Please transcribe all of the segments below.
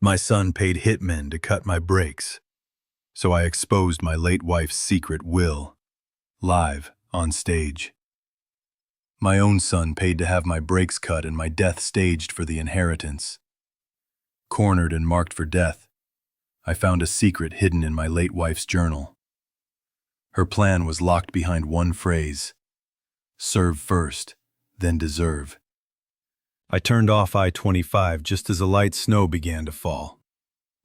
My son paid hitmen to cut my brakes, so I exposed my late wife's secret will, live on stage. My own son paid to have my brakes cut and my death staged for the inheritance. Cornered and marked for death, I found a secret hidden in my late wife's journal. Her plan was locked behind one phrase: serve first, then deserve. I turned off I-25 just as a light snow began to fall.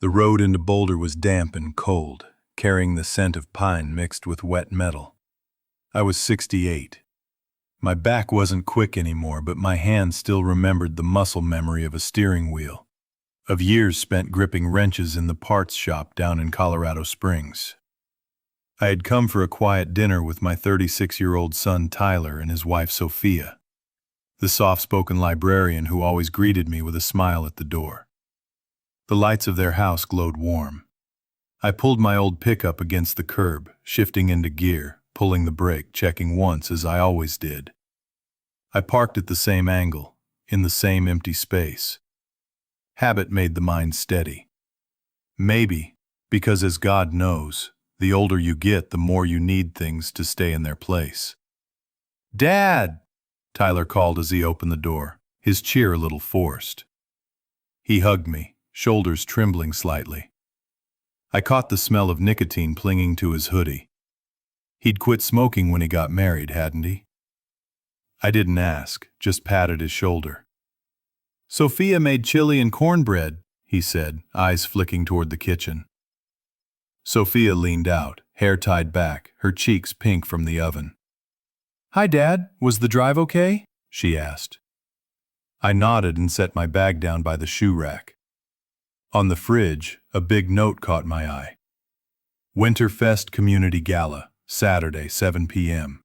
The road into Boulder was damp and cold, carrying the scent of pine mixed with wet metal. I was 68. My back wasn't quick anymore, but my hands still remembered the muscle memory of a steering wheel, of years spent gripping wrenches in the parts shop down in Colorado Springs. I had come for a quiet dinner with my 36-year-old son Tyler and his wife Sophia, the soft-spoken librarian who always greeted me with a smile at the door. The lights of their house glowed warm. I pulled my old pickup against the curb, shifting into gear, pulling the brake, checking once as I always did. I parked at the same angle, in the same empty space. Habit made the mind steady. Maybe, because as God knows, the older you get, the more you need things to stay in their place. "Dad!" Tyler called as he opened the door, his cheer a little forced. He hugged me, shoulders trembling slightly. I caught the smell of nicotine clinging to his hoodie. He'd quit smoking when he got married, hadn't he? I didn't ask, just patted his shoulder. "Sophia made chili and cornbread," he said, eyes flicking toward the kitchen. Sophia leaned out, hair tied back, her cheeks pink from the oven. "Hi, Dad. Was the drive okay?" she asked. I nodded and set my bag down by the shoe rack. On the fridge, a big note caught my eye. WinterFest Community Gala, Saturday, 7 p.m.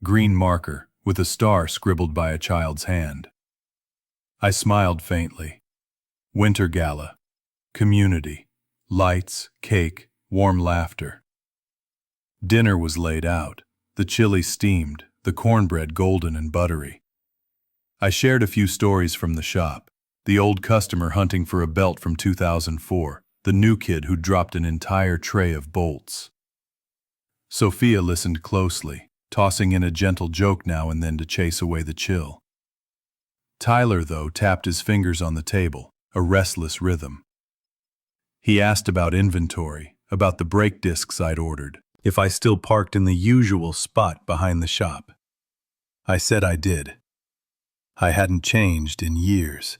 Green marker, with a star scribbled by a child's hand. I smiled faintly. Winter Gala. Community. Lights, cake, warm laughter. Dinner was laid out, the chili steamed, the cornbread golden and buttery. I shared a few stories from the shop, the old customer hunting for a belt from 2004, the new kid who dropped an entire tray of bolts. Sophia listened closely, tossing in a gentle joke now and then to chase away the chill. Tyler, though, tapped his fingers on the table, a restless rhythm. He asked about inventory, about the brake discs I'd ordered, if I still parked in the usual spot behind the shop. I said I did. I hadn't changed in years.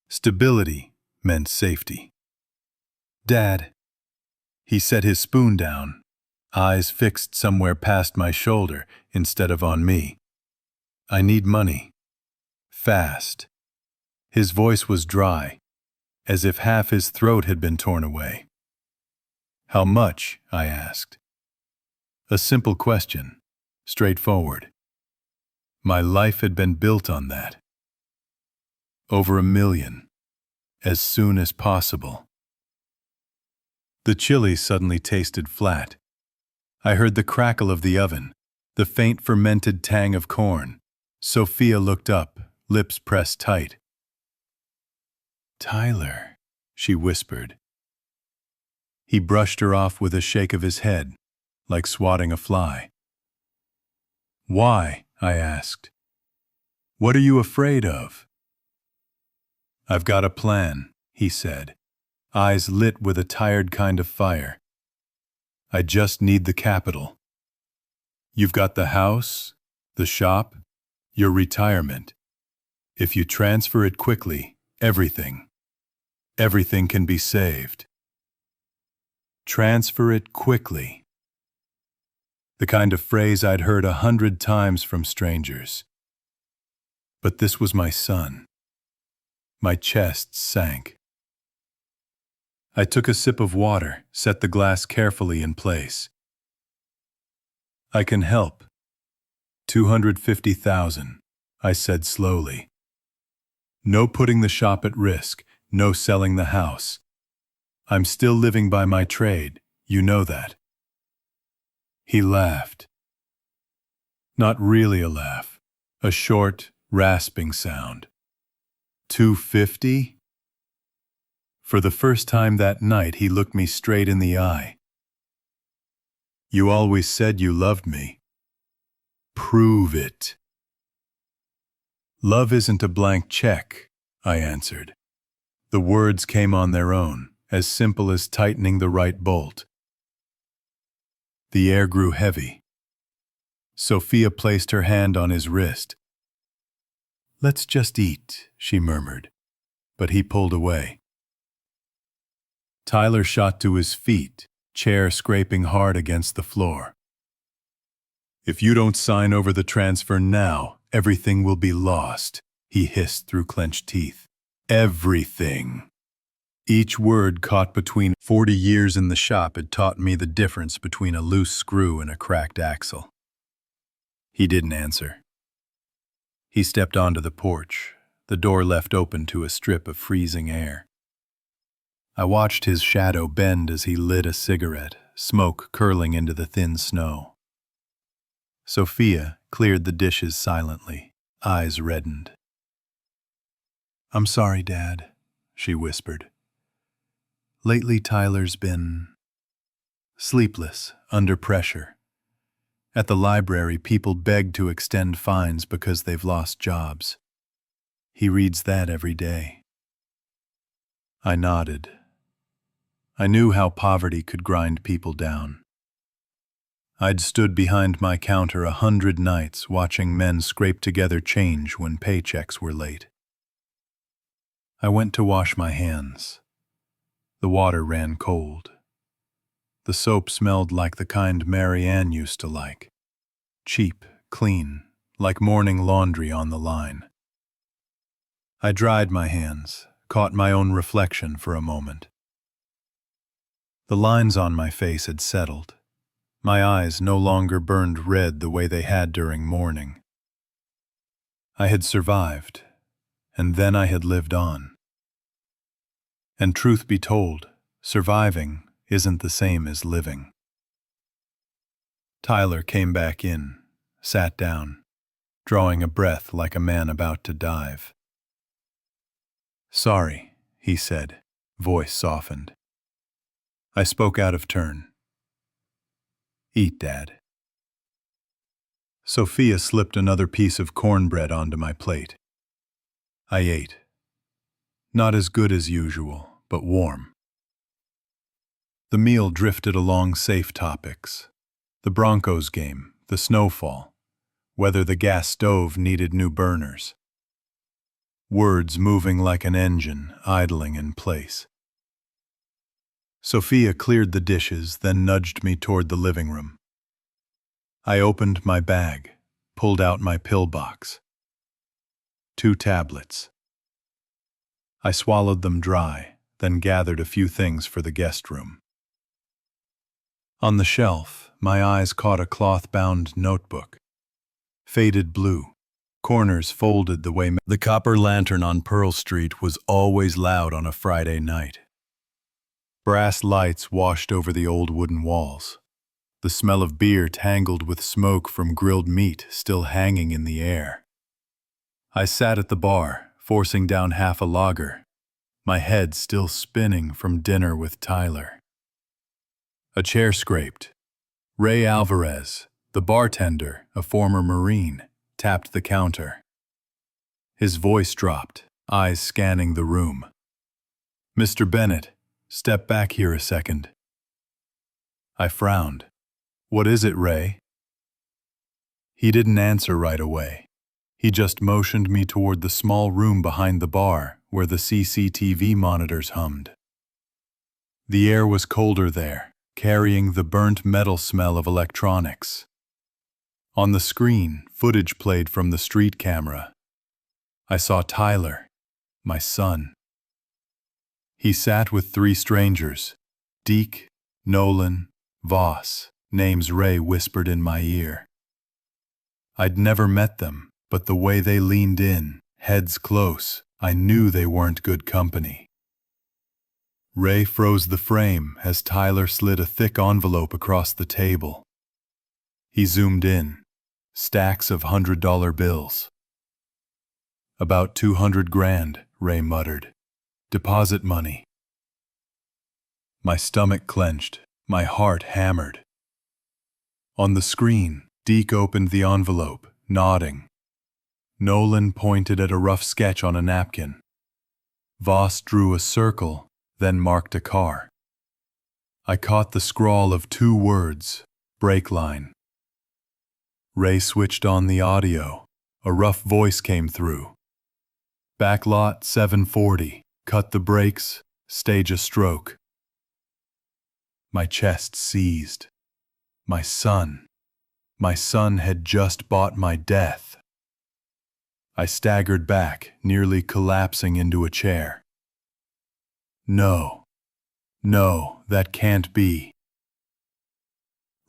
Stability meant safety. "Dad." He set his spoon down, eyes fixed somewhere past my shoulder instead of on me. "I need money. Fast." His voice was dry, as if half his throat had been torn away. "How much?" I asked. A simple question, straightforward. My life had been built on that. Over $1 million, as soon as possible. The chili suddenly tasted flat. I heard the crackle of the oven, the faint fermented tang of corn. Sophia looked up, lips pressed tight. "Tyler," she whispered. He brushed her off with a shake of his head, like swatting a fly. "Why?" I asked. "What are you afraid of?" "I've got a plan," he said, eyes lit with a tired kind of fire. "I just need the capital. You've got the house, the shop, your retirement. If you transfer it quickly, everything can be saved." Transfer it quickly. The kind of phrase I'd heard 100 times from strangers. But this was my son. My chest sank. I took a sip of water, set the glass carefully in place. "I can help. 250,000, I said slowly. No putting the shop at risk, no selling the house. I'm still living by my trade, you know that." He laughed. Not really a laugh, a short, rasping sound. 250? For the first time that night, he looked me straight in the eye. "You always said you loved me. Prove it." "Love isn't a blank check," I answered. The words came on their own, as simple as tightening the right bolt. The air grew heavy. Sophia placed her hand on his wrist. "Let's just eat," she murmured, but he pulled away. Tyler shot to his feet, chair scraping hard against the floor. "If you don't sign over the transfer now, everything will be lost," he hissed through clenched teeth. Everything. Each word caught between 40 years in the shop had taught me the difference between a loose screw and a cracked axle. He didn't answer. He stepped onto the porch, the door left open to a strip of freezing air. I watched his shadow bend as he lit a cigarette, smoke curling into the thin snow. Sophia cleared the dishes silently, eyes reddened. "I'm sorry, Dad," she whispered. "Lately Tyler's been sleepless, under pressure. At the library, people beg to extend fines because they've lost jobs. He reads that every day." I nodded. I knew how poverty could grind people down. I'd stood behind my counter 100 nights watching men scrape together change when paychecks were late. I went to wash my hands. The water ran cold. The soap smelled like the kind Mary Ann used to like. Cheap, clean, like morning laundry on the line. I dried my hands, caught my own reflection for a moment. The lines on my face had settled. My eyes no longer burned red the way they had during mourning. I had survived, and then I had lived on. And truth be told, surviving isn't the same as living. Tyler came back in, sat down, drawing a breath like a man about to dive. "Sorry," he said, voice softened. I spoke out of turn. "Eat, Dad." Sophia slipped another piece of cornbread onto my plate. I ate. Not as good as usual, but warm. The meal drifted along safe topics. The Broncos game, the snowfall, whether the gas stove needed new burners. Words moving like an engine, idling in place. Sophia cleared the dishes, then nudged me toward the living room. I opened my bag, pulled out my pill box. 2 tablets. I swallowed them dry, then gathered a few things for the guest room. On the shelf, my eyes caught a cloth-bound notebook. Faded blue, corners folded the way the copper lantern on Pearl Street was always loud on a Friday night. Brass lights washed over the old wooden walls. The smell of beer tangled with smoke from grilled meat still hanging in the air. I sat at the bar, forcing down half a lager, my head still spinning from dinner with Tyler. A chair scraped. Ray Alvarez, the bartender, a former Marine, tapped the counter. His voice dropped, eyes scanning the room. "Mr. Bennett, step back here a second." I frowned. "What is it, Ray?" He didn't answer right away. He just motioned me toward the small room behind the bar where the CCTV monitors hummed. The air was colder there, carrying the burnt metal smell of electronics. On the screen, footage played from the street camera. I saw Tyler, my son. He sat with 3 strangers, Deke, Nolan, Voss, names Ray whispered in my ear. I'd never met them, but the way they leaned in, heads close, I knew they weren't good company. Ray froze the frame as Tyler slid a thick envelope across the table. He zoomed in, stacks of $100 bills. "About 200 grand, Ray muttered. "Deposit money. My stomach clenched, my heart hammered. On the screen, Deke opened the envelope, nodding. Nolan pointed at a rough sketch on a napkin. Voss drew a circle, then marked a car. I caught the scrawl of 2 words, brake line. Ray switched on the audio. A rough voice came through. Backlot 740, cut the brakes, stage a stroke. My chest seized. My son had just bought my death. I staggered back, nearly collapsing into a chair. No, that can't be.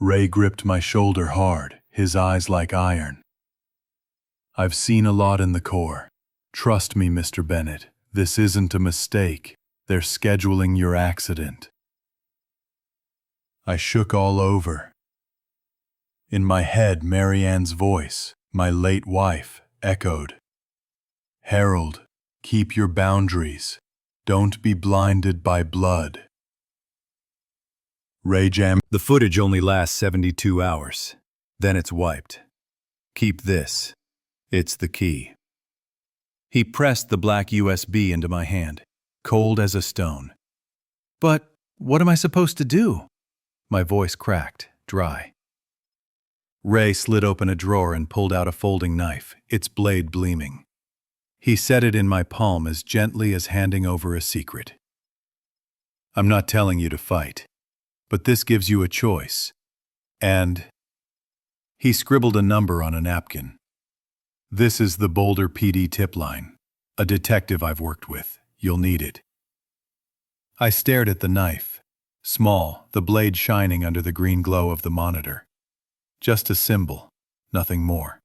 Ray gripped my shoulder hard, his eyes like iron. I've seen a lot in the Corps. Trust me, Mr. Bennett, this isn't a mistake. They're scheduling your accident. I shook all over. In my head, Marianne's voice, my late wife, echoed. Harold, keep your boundaries. Don't be blinded by blood. Ray jammed. The footage only lasts 72 hours. Then it's wiped. Keep this. It's the key. He pressed the black USB into my hand, cold as a stone. But what am I supposed to do? My voice cracked, dry. Ray slid open a drawer and pulled out a folding knife, its blade gleaming. He set it in my palm as gently as handing over a secret. I'm not telling you to fight, but this gives you a choice. And he scribbled a number on a napkin. This is the Boulder PD tip line. A detective I've worked with. You'll need it. I stared at the knife. Small, the blade shining under the green glow of the monitor. Just a symbol, nothing more.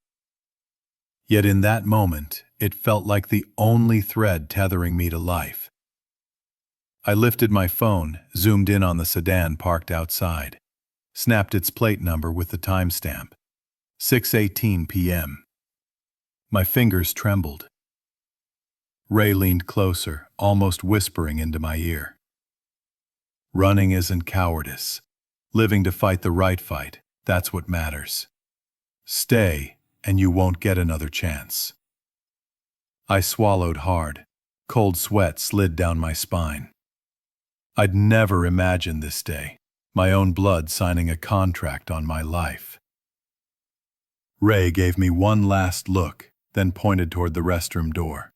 Yet in that moment, it felt like the only thread tethering me to life. I lifted my phone, zoomed in on the sedan parked outside, snapped its plate number with the timestamp. 6:18 p.m. My fingers trembled. Ray leaned closer, almost whispering into my ear. Running isn't cowardice. Living to fight the right fight, that's what matters. Stay, and you won't get another chance. I swallowed hard. Cold sweat slid down my spine. I'd never imagined this day, my own blood signing a contract on my life. Ray gave me one last look, then pointed toward the restroom door.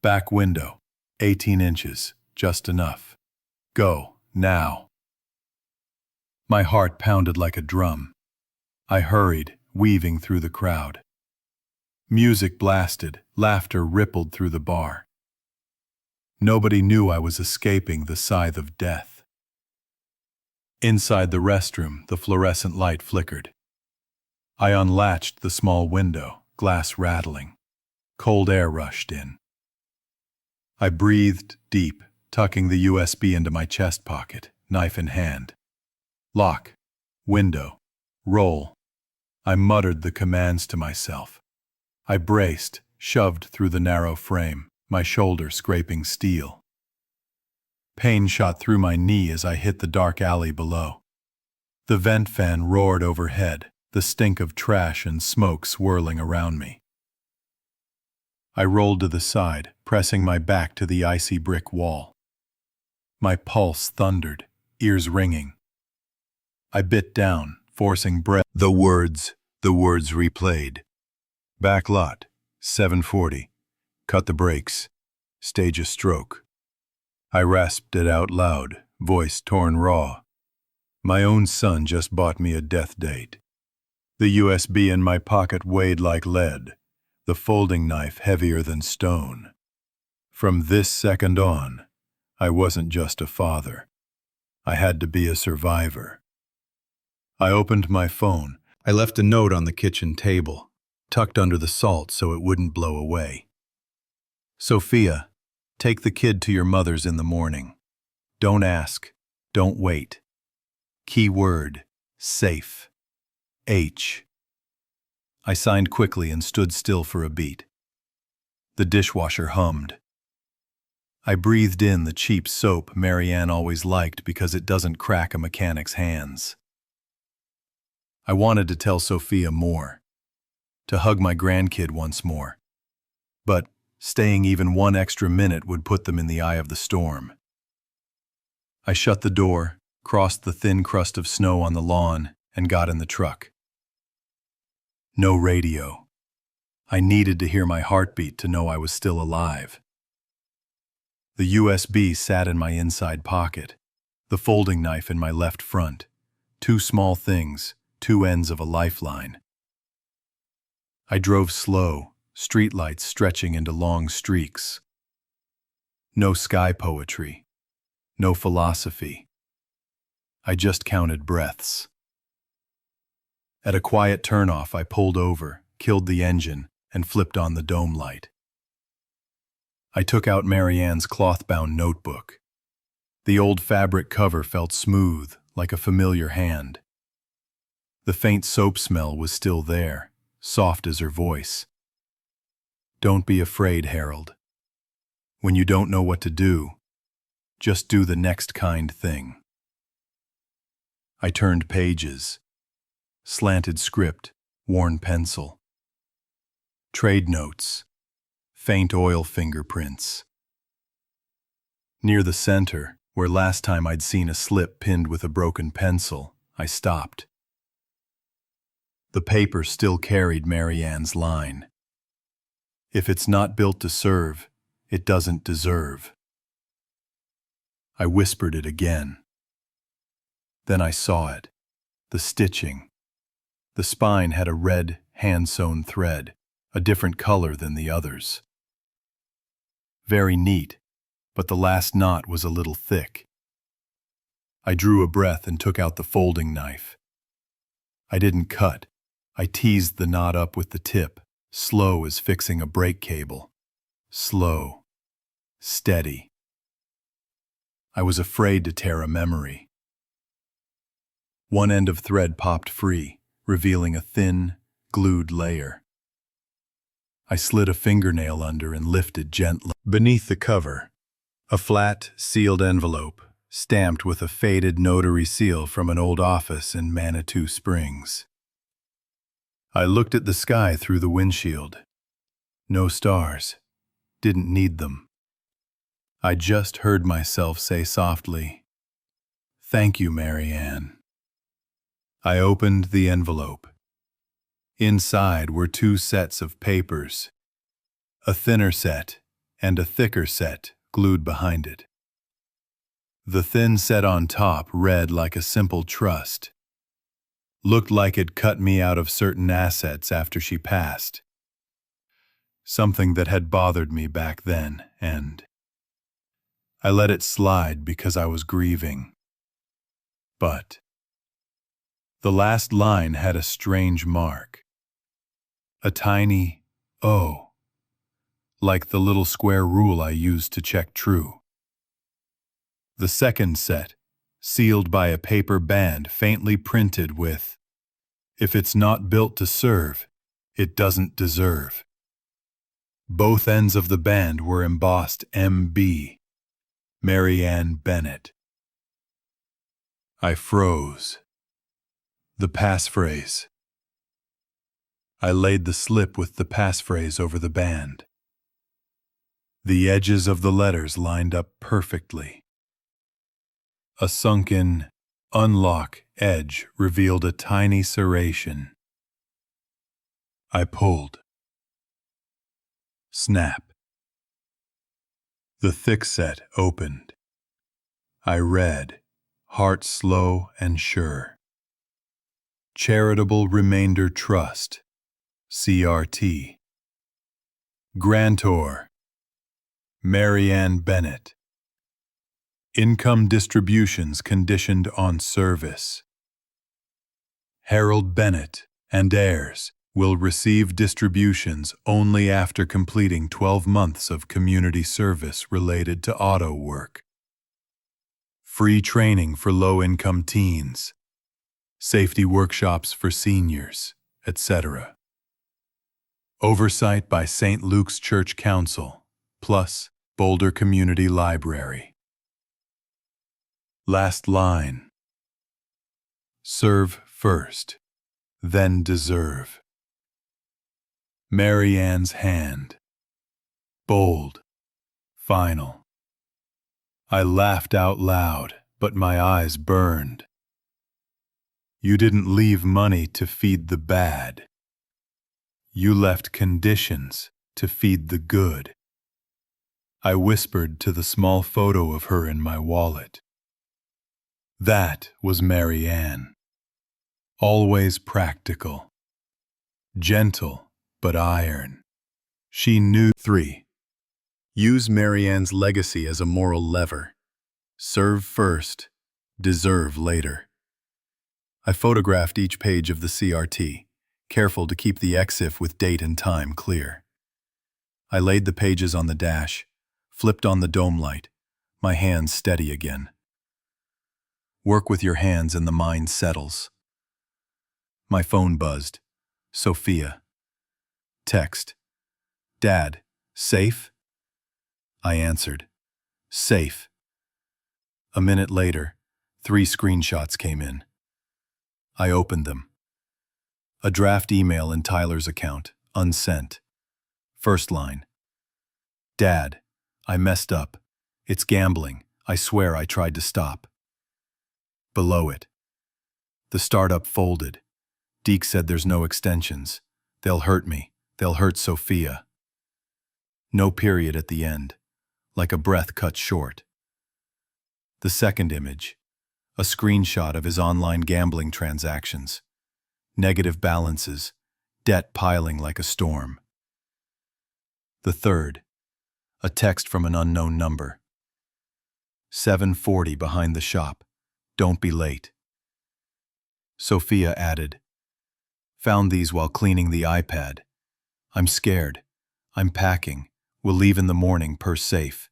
Back window, 18 inches, just enough. Go, now. My heart pounded like a drum. I hurried, weaving through the crowd. Music blasted, laughter rippled through the bar. Nobody knew I was escaping the scythe of death. Inside the restroom, the fluorescent light flickered. I unlatched the small window, glass rattling. Cold air rushed in. I breathed deep, tucking the USB into my chest pocket, knife in hand. Lock, window, roll. I muttered the commands to myself. I braced, shoved through the narrow frame, my shoulder scraping steel. Pain shot through my knee as I hit the dark alley below. The vent fan roared overhead, the stink of trash and smoke swirling around me. I rolled to the side, pressing my back to the icy brick wall. My pulse thundered, ears ringing. I bit down, forcing breath. The words replayed. Back lot, 740. Cut the brakes. Stage a stroke. I rasped it out loud, voice torn raw. My own son just bought me a death date. The USB in my pocket weighed like lead, the folding knife heavier than stone. From this second on, I wasn't just a father. I had to be a survivor. I opened my phone. I left a note on the kitchen table, tucked under the salt so it wouldn't blow away. Sophia, take the kid to your mother's in the morning. Don't ask. Don't wait. Keyword, safe. H. I signed quickly and stood still for a beat. The dishwasher hummed. I breathed in the cheap soap Marianne always liked because it doesn't crack a mechanic's hands. I wanted to tell Sophia more, to hug my grandkid once more. But staying even one extra minute would put them in the eye of the storm. I shut the door, crossed the thin crust of snow on the lawn, and got in the truck. No radio. I needed to hear my heartbeat to know I was still alive. The USB sat in my inside pocket, the folding knife in my left front, two small things, two ends of a lifeline. I drove slow, streetlights stretching into long streaks. No sky poetry, no philosophy. I just counted breaths. At a quiet turnoff, I pulled over, killed the engine, and flipped on the dome light. I took out Marianne's cloth-bound notebook. The old fabric cover felt smooth, like a familiar hand. The faint soap smell was still there, soft as her voice. Don't be afraid, Harold. When you don't know what to do, just do the next kind thing. I turned pages. Slanted script, worn pencil. Trade notes. Faint oil fingerprints. Near the center, where last time I'd seen a slip pinned with a broken pencil, I stopped. The paper still carried Marianne's line. If it's not built to serve, it doesn't deserve. I whispered it again. Then I saw it, the stitching. The spine had a red, hand-sewn thread, a different color than the others. Very neat, but the last knot was a little thick. I drew a breath and took out the folding knife. I didn't cut. I teased the knot up with the tip, slow as fixing a brake cable. Slow. Steady. I was afraid to tear a memory. One end of thread popped free, revealing a thin, glued layer. I slid a fingernail under and lifted gently. Beneath the cover, a flat, sealed envelope, stamped with a faded notary seal from an old office in Manitou Springs. I looked at the sky through the windshield. No stars. Didn't need them. I just heard myself say softly, "Thank you, Marianne." I opened the envelope. Inside were two sets of papers, a thinner set and a thicker set glued behind it. The thin set on top read like a simple trust. Looked like it cut me out of certain assets after she passed. Something that had bothered me back then, and I let it slide because I was grieving. But the last line had a strange mark. A tiny O, like the little square rule I used to check true. The second set, sealed by a paper band faintly printed with, "If it's not built to serve, it doesn't deserve." Both ends of the band were embossed MB, Marianne Bennett. I froze. The passphrase. I laid the slip with the passphrase over the band. The edges of the letters lined up perfectly. A sunken, unlock edge revealed a tiny serration. I pulled. Snap. The thick set opened. I read, heart slow and sure. Charitable Remainder Trust, CRT. Grantor, Marianne Bennett. Income distributions conditioned on service. Harold Bennett and heirs will receive distributions only after completing 12 months of community service related to auto work. Free training for low-income teens. Safety workshops for seniors, etc. Oversight by St. Luke's Church Council, plus Boulder Community Library. Last line. Serve first, then deserve. Mary Ann's hand. Bold. Final. I laughed out loud, but my eyes burned. You didn't leave money to feed the bad. You left conditions to feed the good. I whispered to the small photo of her in my wallet. That was Mary Ann. Always practical. Gentle, but iron. She knew. 3. Use Mary Ann's legacy as a moral lever. Serve first, deserve later. I photographed each page of the CRT, careful to keep the EXIF with date and time clear. I laid the pages on the dash, flipped on the dome light, my hands steady again. Work with your hands and the mind settles. My phone buzzed. Sophia. Text. Dad, safe? I answered. Safe. A minute later, 3 screenshots came in. I opened them. A draft email in Tyler's account, unsent. First line. Dad, I messed up. It's gambling. I swear I tried to stop. Below it. The startup folded. Deke said there's no extensions. They'll hurt me. They'll hurt Sophia. No period at the end, like a breath cut short. The second image. A screenshot of his online gambling transactions. Negative balances, debt piling like a storm. The third. A text from an unknown number. 7:40 behind the shop. Don't be late. Sophia added. Found these while cleaning the iPad. I'm scared. I'm packing. We'll leave in the morning per safe.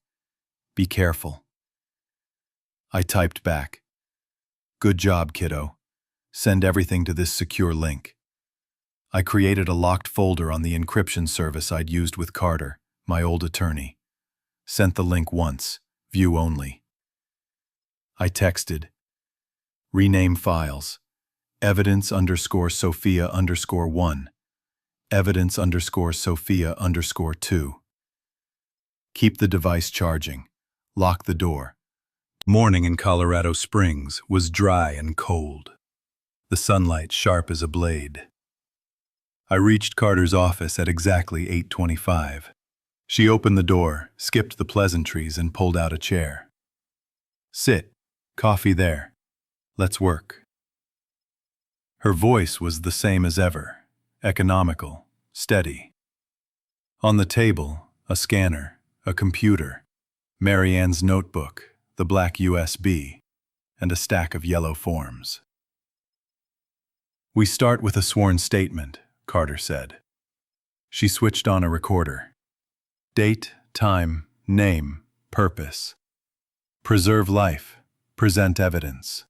Be careful. I typed back. Good job, kiddo. Send everything to this secure link. I created a locked folder on the encryption service I'd used with Carter, my old attorney. Sent the link once, view only. I texted. Rename files. Evidence_Sophia_1. Evidence_Sophia_2. Keep the device charging. Lock the door. Morning in Colorado Springs was dry and cold. The sunlight sharp as a blade. I reached Carter's office at exactly 8:25. She opened the door, skipped the pleasantries, and pulled out a chair. Sit. Coffee there. Let's work. Her voice was the same as ever, economical, steady. On the table, a scanner, a computer, Mary Ann's notebook, the black USB, and a stack of yellow forms. We start with a sworn statement, Carter said. She switched on a recorder. Date, time, name, purpose. Preserve life, present evidence.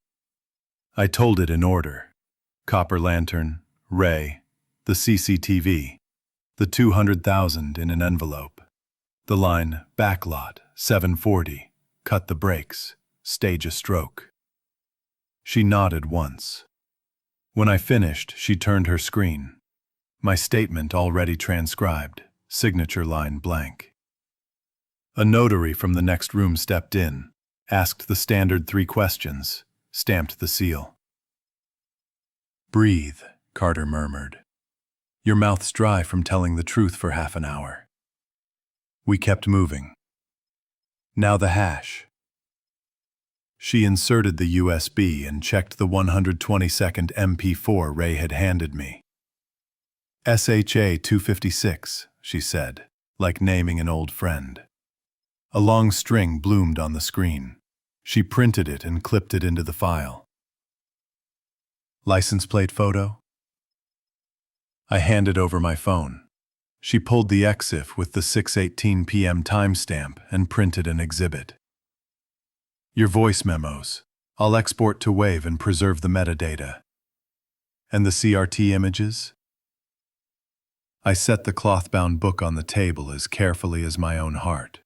I told it in order. Copper lantern, Ray, the CCTV, the 200,000 in an envelope. The line, backlot, 740. Cut the brakes, stage a stroke. She nodded once. When I finished, she turned her screen. My statement already transcribed, signature line blank. A notary from the next room stepped in, asked the standard 3 questions, stamped the seal. Breathe, Carter murmured. Your mouth's dry from telling the truth for half an hour. We kept moving. Now the hash. She inserted the USB and checked the 122nd MP4 Ray had handed me. SHA 256, she said, like naming an old friend. A long string bloomed on the screen. She printed it and clipped it into the file. License plate photo? I handed over my phone. She pulled the EXIF with the 6:18 p.m. timestamp and printed an exhibit. Your voice memos. I'll export to WAV and preserve the metadata. And the CRT images? I set the cloth-bound book on the table as carefully as my own heart.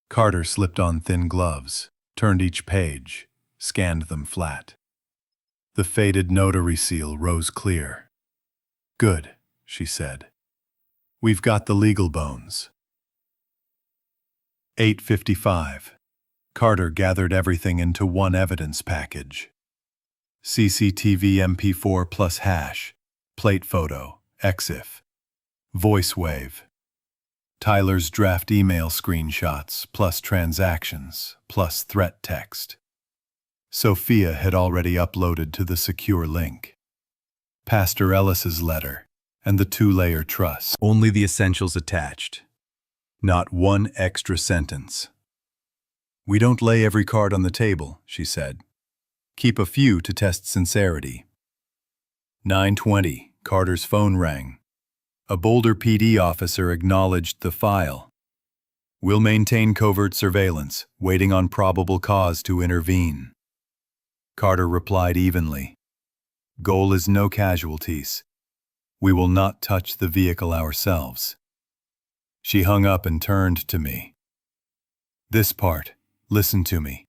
Carter slipped on thin gloves, turned each page, scanned them flat. The faded notary seal rose clear. "Good," she said. "We've got the legal bones." 8:55. Carter gathered everything into one evidence package. CCTV MP4 plus hash, plate photo, EXIF, voice wave. Tyler's draft email screenshots plus transactions plus threat text. Sophia had already uploaded to the secure link. Pastor Ellis's letter and the two-layer trust. Only the essentials attached. Not one extra sentence. "We don't lay every card on the table," she said. "Keep a few to test sincerity." 9:20, Carter's phone rang. A Boulder PD officer acknowledged the file. "We'll maintain covert surveillance, waiting on probable cause to intervene." Carter replied evenly. "Goal is no casualties. We will not touch the vehicle ourselves." She hung up and turned to me. "This part, listen to me.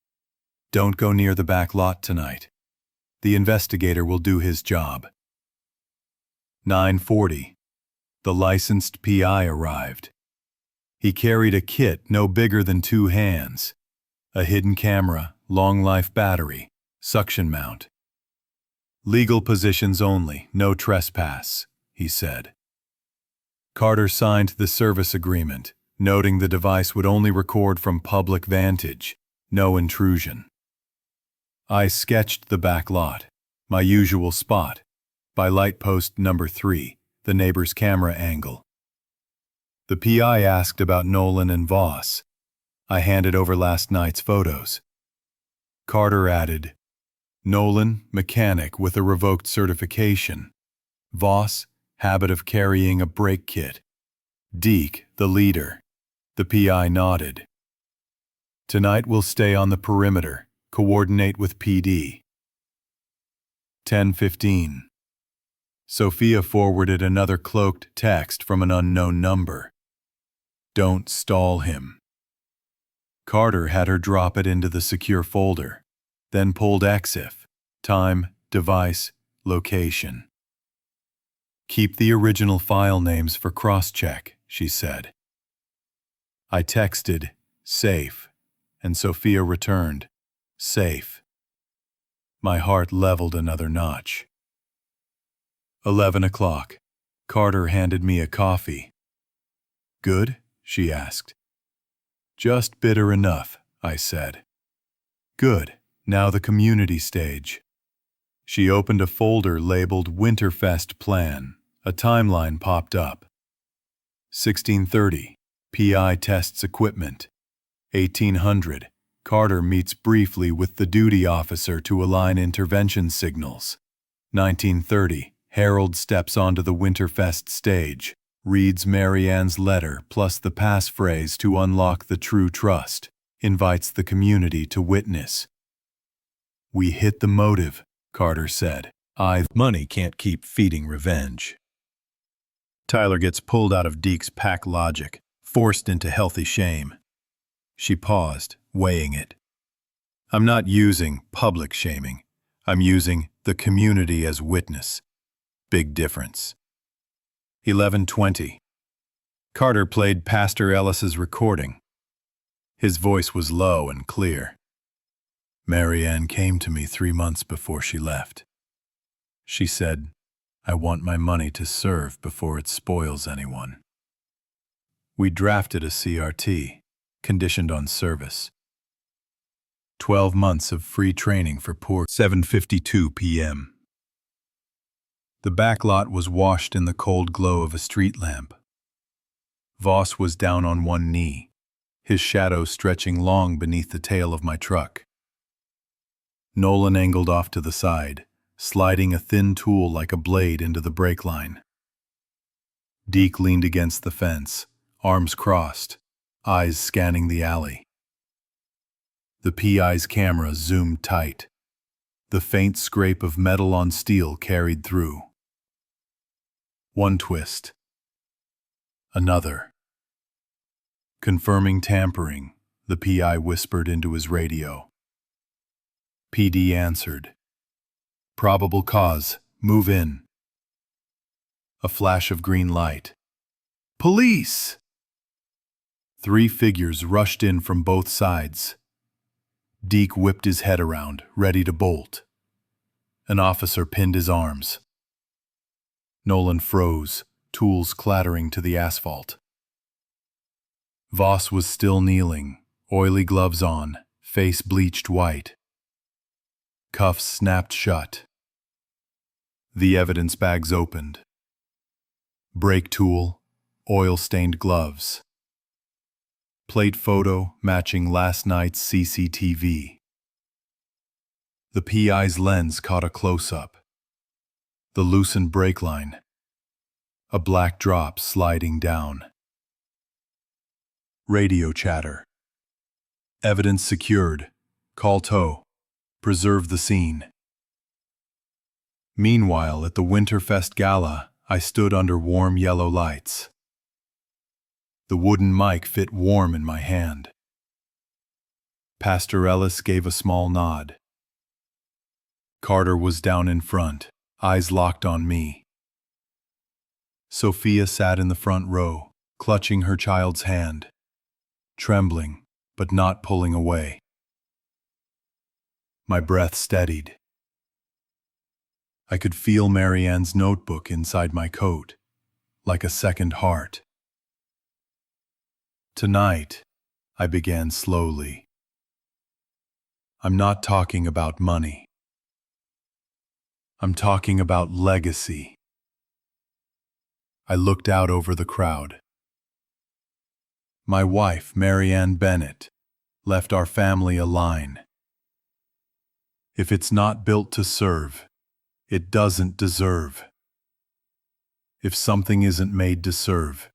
Don't go near the back lot tonight. The investigator will do his job." 9:40. The licensed PI arrived. He carried a kit no bigger than 2 hands. A hidden camera, long-life battery, suction mount. "Legal positions only, no trespass," he said. Carter signed the service agreement, noting the device would only record from public vantage, no intrusion. I sketched the back lot, my usual spot, by light post number 3, the neighbor's camera angle. The PI asked about Nolan and Voss. I handed over last night's photos. Carter added, "Nolan, mechanic with a revoked certification. Voss, habit of carrying a brake kit. Deke, the leader." The PI nodded. "Tonight we'll stay on the perimeter, coordinate with PD." 10:15. Sophia forwarded another cloaked text from an unknown number. "Don't stall him." Carter had her drop it into the secure folder, then pulled EXIF, time, device, location. "Keep the original file names for cross-check," she said. I texted, "Safe," and Sophia returned, "Safe." My heart leveled another notch. 11 o'clock. Carter handed me a coffee. "Good?" she asked. "Just bitter enough," I said. "Good. Now the community stage." She opened a folder labeled WinterFest Plan. A timeline popped up. 16:30. PI tests equipment. 1800. Carter meets briefly with the duty officer to align intervention signals. 1930. Harold steps onto the WinterFest stage, reads Marianne's letter plus the passphrase to unlock the true trust, invites the community to witness. "We hit the motive," Carter said. Money can't keep feeding revenge." Tyler gets pulled out of Deke's pack logic, forced into healthy shame. She paused, weighing it. "I'm not using public shaming. I'm using the community as witness. Big difference." 11:20. Carter played Pastor Ellis's recording. His voice was low and clear. "Marianne came to me 3 months before she left. She said, 'I want my money to serve before it spoils anyone.' We drafted a CRT, conditioned on service. 12 months of free training for poor." 7:52 p.m. The back lot was washed in the cold glow of a street lamp. Voss was down on one knee, his shadow stretching long beneath the tail of my truck. Nolan angled off to the side, sliding a thin tool like a blade into the brake line. Deke leaned against the fence, arms crossed, eyes scanning the alley. The PI's camera zoomed tight. The faint scrape of metal on steel carried through. One twist. Another. Confirming tampering, the PI whispered into his radio. PD answered. Probable cause. Move in. A flash of green light. Police! 3 figures rushed in from both sides. Deke whipped his head around, ready to bolt. An officer pinned his arms. Nolan froze, tools clattering to the asphalt. Voss was still kneeling, oily gloves on, face bleached white. Cuffs snapped shut. The evidence bags opened. Brake tool, oil-stained gloves. Plate photo matching last night's CCTV. The PI's lens caught a close-up. The loosened brake line. A black drop sliding down. Radio chatter. Evidence secured. Call tow. Preserve the scene. Meanwhile, at the WinterFest gala, I stood under warm yellow lights. The wooden mic fit warm in my hand. Pastor Ellis gave a small nod. Carter was down in front, eyes locked on me. Sophia sat in the front row, clutching her child's hand, trembling, but not pulling away. My breath steadied. I could feel Marianne's notebook inside my coat, like a second heart. Tonight, I began slowly. I'm not talking about money. I'm talking about legacy. I looked out over the crowd. My wife, Marianne Bennett, left our family a line. If it's not built to serve, it doesn't deserve. If something isn't made to serve,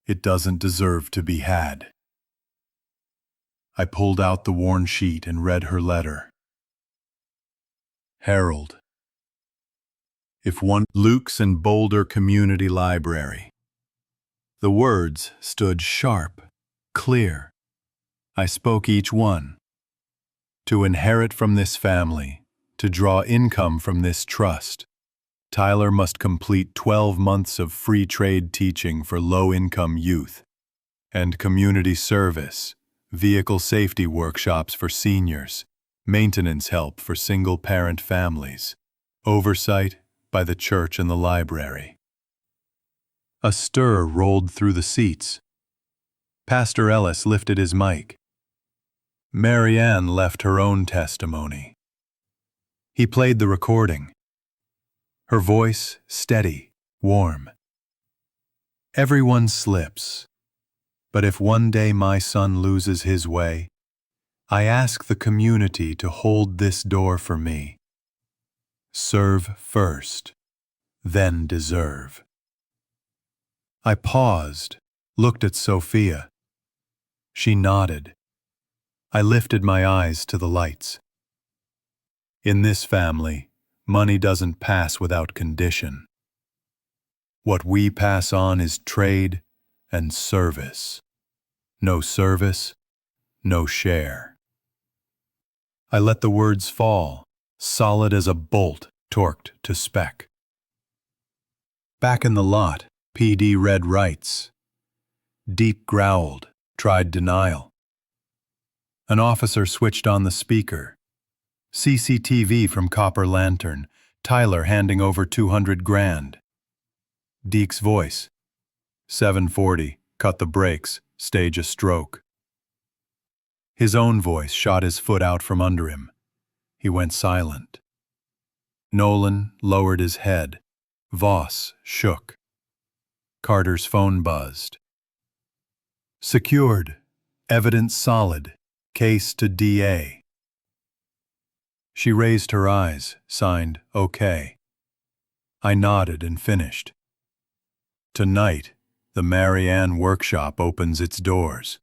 it doesn't deserve to be had. I pulled out the worn sheet and read her letter. Harold. If one Luke's and Boulder Community Library. The words stood sharp, clear. I spoke each one. To inherit from this family, to draw income from this trust, Tyler must complete 12 months of free trade teaching for low-income youth, and community service, vehicle safety workshops for seniors, maintenance help for single-parent families, oversight by the church and the library. A stir rolled through the seats. Pastor Ellis lifted his mic. Marianne left her own testimony. He played the recording. Her voice steady, warm. Everyone slips, but if one day my son loses his way, I ask the community to hold this door for me. Serve first, then deserve. I paused, looked at Sophia. She nodded. I lifted my eyes to the lights. In this family, money doesn't pass without condition. What we pass on is trade and service. No service, no share. I let the words fall, solid as a bolt torqued to spec. Back in the lot, PD read rights. Deep growled, tried denial. An officer switched on the speaker. CCTV from Copper Lantern, Tyler handing over 200 grand. Deke's voice. 740, cut the brakes, stage a stroke. His own voice shot his foot out from under him. He went silent. Nolan lowered his head. Voss shook. Carter's phone buzzed. Secured. Evidence solid. Case to DA. She raised her eyes, signed, OK. I nodded and finished. Tonight, the Marianne Workshop opens its doors.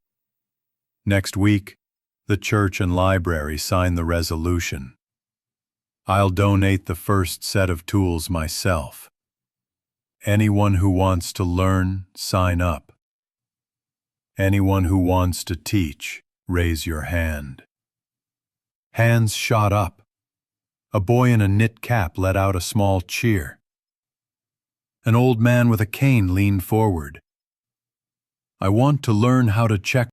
Next week, the church and library sign the resolution. I'll donate the first set of tools myself. Anyone who wants to learn, sign up. Anyone who wants to teach, Raise your hand. Hands shot up. A boy in a knit cap let out a small cheer. An old man with a cane leaned forward. I want to learn how to check